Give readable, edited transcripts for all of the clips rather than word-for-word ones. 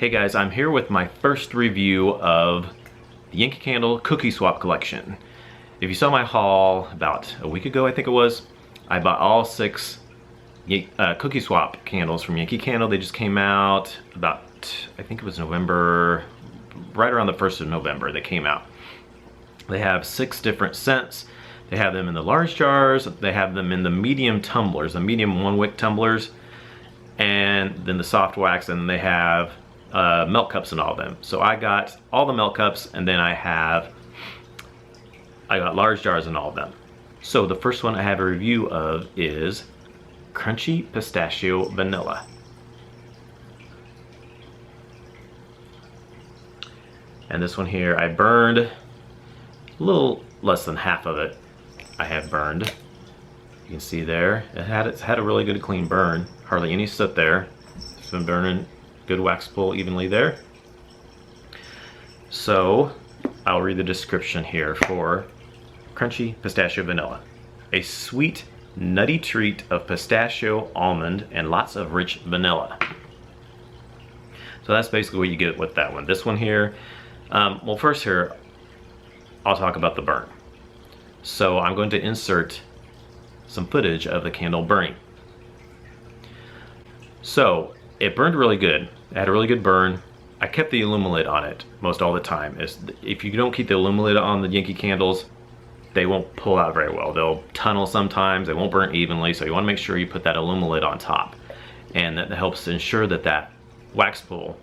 Hey guys, I'm here with my first review of the Yankee Candle Cookie Swap collection. If you saw my haul about a week ago, I think it was, I bought all 6 Cookie Swap candles from Yankee Candle. They just came out about, I think it was November, right around the 1st of November they came out. They have 6 different scents. They have them in the large jars, they have them in the medium tumblers, the medium 1-wick tumblers, and then the soft wax, and they have milk cups in all of them. So I got all the milk cups, and then I got large jars in all of them. So the first one I have a review of is Crunchy Pistachio Vanilla. And this one here, I burned a little less than half of it. I have burned. You can see there, it's had a really good clean burn. Hardly any soot there. It's been burning. Good wax pull evenly there. So I'll read the description here for Crunchy Pistachio Vanilla. A sweet, nutty treat of pistachio, almond, and lots of rich vanilla. So that's basically what you get with that one. This one here, well, first here, I'll talk about the burn. So I'm going to insert some footage of the candle burning. So it burned really good. It had a really good burn. I kept the aluminum on it most all the time. If you don't keep the aluminum on the Yankee candles, they won't pull out very well. They'll tunnel sometimes, they won't burn evenly, so you want to make sure you put that aluminum on top. And that helps ensure that that wax pull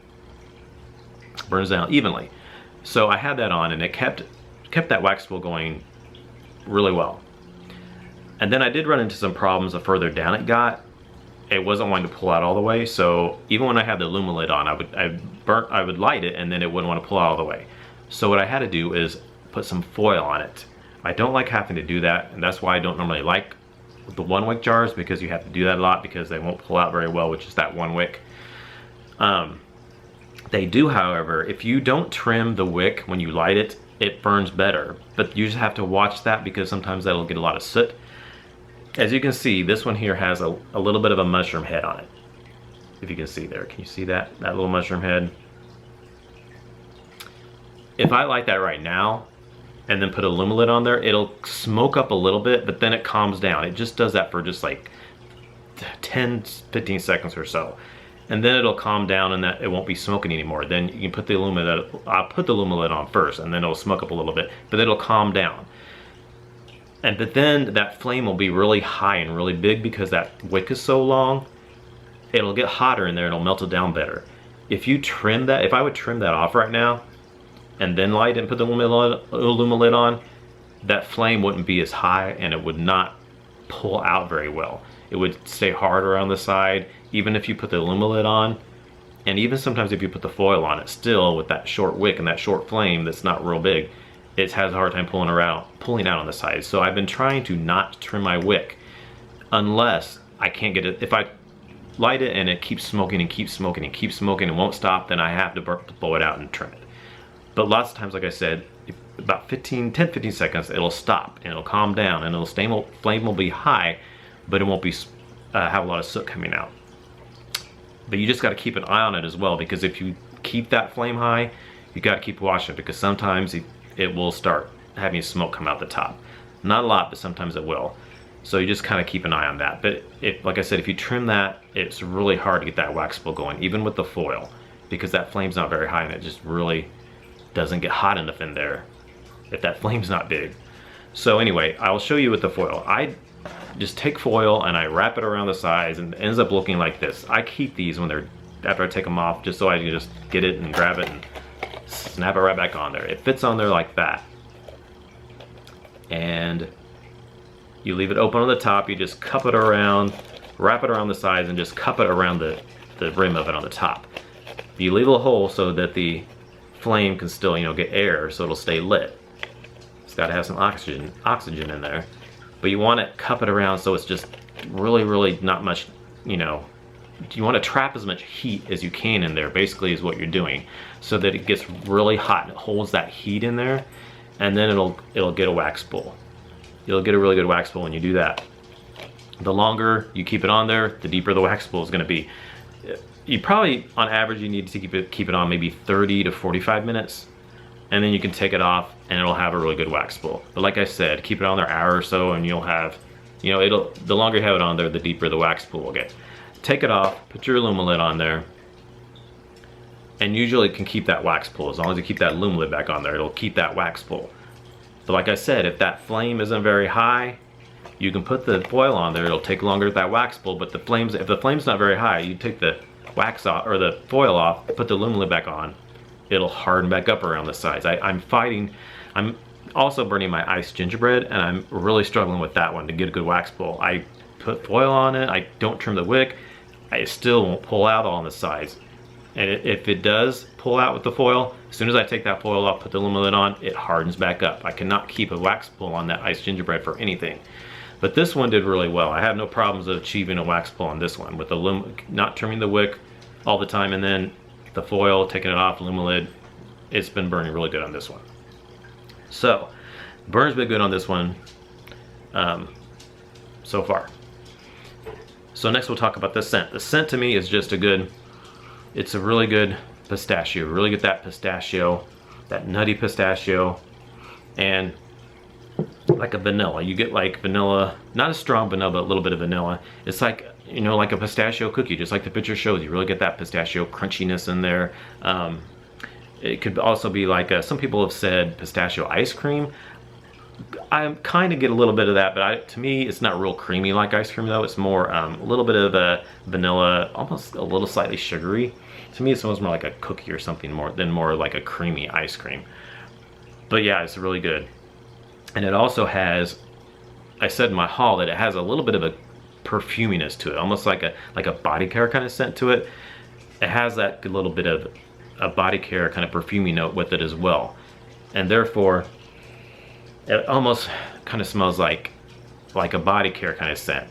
burns down evenly. So I had that on, and it kept that wax pull going really well. And then I did run into some problems the further down it got. It wasn't wanting to pull out all the way, so even when I had the aluminum lid on, I would light it, and then it wouldn't want to pull out all the way. So what I had to do is put some foil on it. I don't like having to do that, and that's why I don't normally like the 1-wick jars, because you have to do that a lot because they won't pull out very well, which is that 1 wick. They do, however, if you don't trim the wick when you light it, it burns better, but you just have to watch that because sometimes that'll get a lot of soot. As you can see, this one here has a little bit of a mushroom head on it. If you can see there, can you see that little mushroom head? If I light that right now and then put a aluminum on there, it'll smoke up a little bit, but then it calms down. It just does that for just like 10-15 seconds or so, and then it'll calm down, and that it won't be smoking anymore. Then you can put the aluminum. I'll put the aluminum on first, and then it'll smoke up a little bit, but it'll calm down. But then that flame will be really high and really big because that wick is so long. It'll get hotter in there, and it'll melt it down better. If you trim that, if I would trim that off right now and then light it and put the aluminum lid on, that flame wouldn't be as high, and it would not pull out very well. It would stay hard around the side, even if you put the aluminum lid on. And even sometimes if you put the foil on it, still with that short wick and that short flame that's not real big, it has a hard time pulling out on the sides. So I've been trying to not trim my wick unless I can't get it. If I light it and it keeps smoking and keeps smoking and keeps smoking and won't stop, then I have to blow it out and trim it. But lots of times, like I said, about 10-15 seconds, it'll stop and it'll calm down, and flame will be high, but it won't be have a lot of soot coming out. But you just got to keep an eye on it as well, because if you keep that flame high, you got to keep watching it, because sometimes it will start having smoke come out the top. Not a lot, but sometimes it will. So you just kind of keep an eye on that. But like I said, if you trim that, it's really hard to get that wax pull going, even with the foil, because that flame's not very high, and it just really doesn't get hot enough in there if that flame's not big. So anyway, I'll show you with the foil. I just take foil and I wrap it around the sides, and it ends up looking like this. I keep these after I take them off, just so I can just get it and grab it and snap it right back on there. It fits on there like that. And you leave it open on the top, you just cup it around, wrap it around the sides, and just cup it around the rim of it on the top. You leave a hole so that the flame can still, get air, so it'll stay lit. It's got to have some oxygen in there. But you want to cup it around so it's just really not much, you want to trap as much heat as you can in there, basically, is what you're doing, so that it gets really hot and it holds that heat in there, and then it'll get a wax pull. You'll get a really good wax pull when you do that. The longer you keep it on there, the deeper the wax pull is going to be. you probably, on average, you need to keep it on maybe 30 to 45 minutes. And then you can take it off and it'll have a really good wax spool. But like I said, keep it on there an hour or so and you'll have, you know, the longer you have it on there, the deeper the wax spool will get. Take it off, put your Lid on there, and usually it can keep that wax pool. As long as you keep that Lid back on there, it'll keep that wax pool. But like I said, if that flame isn't very high, you can put the foil on there. It'll take longer with that wax pool, but if the flame's not very high, you take the wax off or the foil off, put the Lid back on, it'll harden back up around the sides. I'm also burning my iced gingerbread, and I'm really struggling with that one to get a good wax pool. I put foil on it, I don't trim the wick, it still won't pull out on the sides. And if it does pull out with the foil, as soon as I take that foil off, put the Lid on, it hardens back up. I cannot keep a wax pool on that iced gingerbread for anything. But this one did really well. I have no problems of achieving a wax pull on this one with the not trimming the wick all the time, and then the foil, taking it off, Lid. It's been burning really good on this one. So, burns been good on this one so far. So next we'll talk about the scent. The scent to me is just it's a really good pistachio. Really get that pistachio, that nutty pistachio, and like a vanilla. You get like vanilla, not a strong vanilla, but a little bit of vanilla. It's like, you know, like a pistachio cookie, just like the picture shows. You really get that pistachio crunchiness in there. It could also be like, some people have said pistachio ice cream. I kind of get a little bit of that, but to me, it's not real creamy like ice cream though. It's more a little bit of a vanilla, almost a little slightly sugary. To me, it smells more like a cookie or something more like a creamy ice cream. But yeah, it's really good. And it also has, I said in my haul that it has a little bit of a perfuminess to it, almost like a body care kind of scent to it. It has that little bit of a body care kind of perfumey note with it as well. And therefore, it almost kind of smells like a body care kind of scent.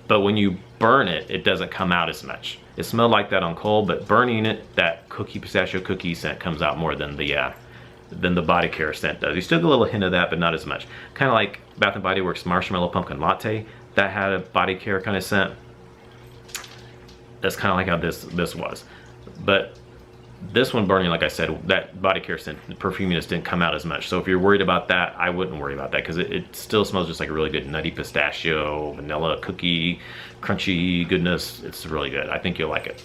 But when you burn it, it doesn't come out as much. It smelled like that on coal, but burning it, that pistachio cookie scent comes out more than the body care scent does. You still get a little hint of that, but not as much. Kind of like Bath & Body Works Marshmallow Pumpkin Latte. That had a body care kind of scent. That's kind of like how this was. But this one burning, like I said, that body care scent, the perfuminess didn't come out as much. So if you're worried about that, I wouldn't worry about that, because it still smells just like a really good nutty pistachio, vanilla, cookie, crunchy goodness. It's really good. I think you'll like it.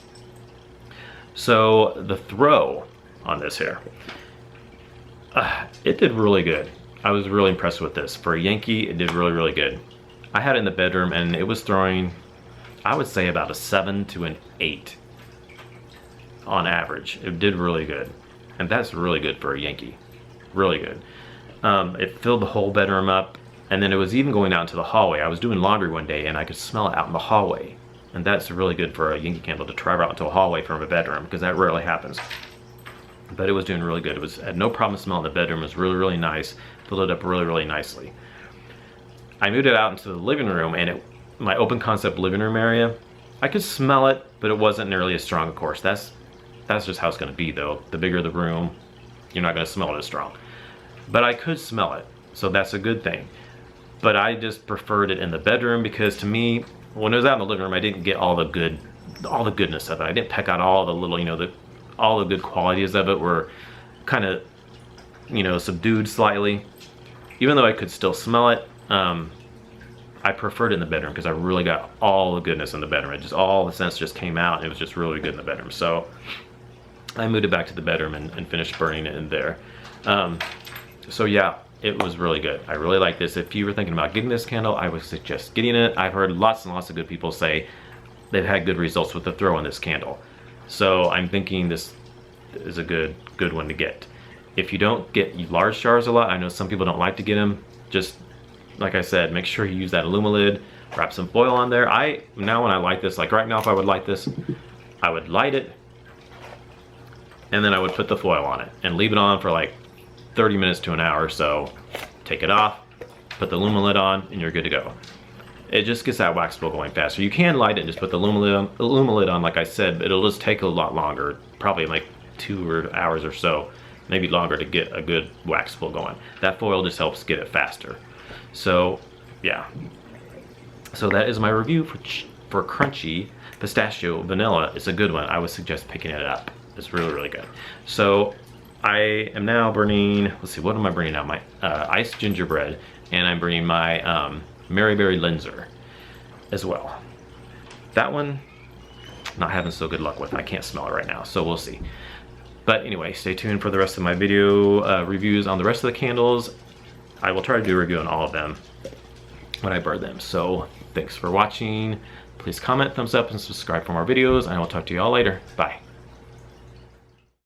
So the throw on this here, it did really good. I was really impressed with this. For a Yankee, it did really, really good. I had it in the bedroom and it was throwing, I would say about a 7 to an 8 on average. It did really good. And that's really good for a Yankee. Really good. It filled the whole bedroom up, and then it was even going out into the hallway. I was doing laundry one day and I could smell it out in the hallway. And that's really good for a Yankee Candle to travel out into a hallway from a bedroom, because that rarely happens. But it was doing really good. It had no problem smelling the bedroom. It was really, really nice. Filled it up really, really nicely. I moved it out into the living room, and my open concept living room area, I could smell it, but it wasn't nearly as strong, of course. That's just how it's gonna be though. The bigger the room, you're not gonna smell it as strong. But I could smell it, so that's a good thing. But I just preferred it in the bedroom, because to me, when it was out in the living room, I didn't get all the goodness of it. I didn't peck out all the little, all the good qualities of it were kind of, subdued slightly. Even though I could still smell it, I preferred it in the bedroom, because I really got all the goodness in the bedroom. All the scents just came out, and it was just really good in the bedroom. So I moved it back to the bedroom and finished burning it in there. So yeah, it was really good. I really like this. If you were thinking about getting this candle, I would suggest getting it. I've heard lots and lots of good people say they've had good results with the throw on this candle. So I'm thinking this is a good one to get. If you don't get large jars a lot, I know some people don't like to get them. Just like I said, make sure you use that lid, wrap some foil on there. Now when I light this, like right now if I would light this, I would light it, and then I would put the foil on it and leave it on for like 30 minutes to an hour or so. Take it off, put the lid on, and you're good to go. It just gets that wax spool going faster. You can light it and just put the lid on, like I said, but it'll just take a lot longer, probably like 2 hours or so, maybe longer, to get a good wax spool going. That foil just helps get it faster. So yeah, so that is my review for Crunchy Pistachio Vanilla is a good one. I would suggest picking it up. It's really, really good. So I am now burning, let's see, what am I burning now? My iced gingerbread, and I'm burning my Mary Berry Linzer as well. That one, not having so good luck with. I can't smell it right now, so we'll see. But anyway, stay tuned for the rest of my video reviews on the rest of the candles. I will try to do a review on all of them when I burn them. So thanks for watching. Please comment, thumbs up, and subscribe for more videos, and I will talk to you all later. Bye.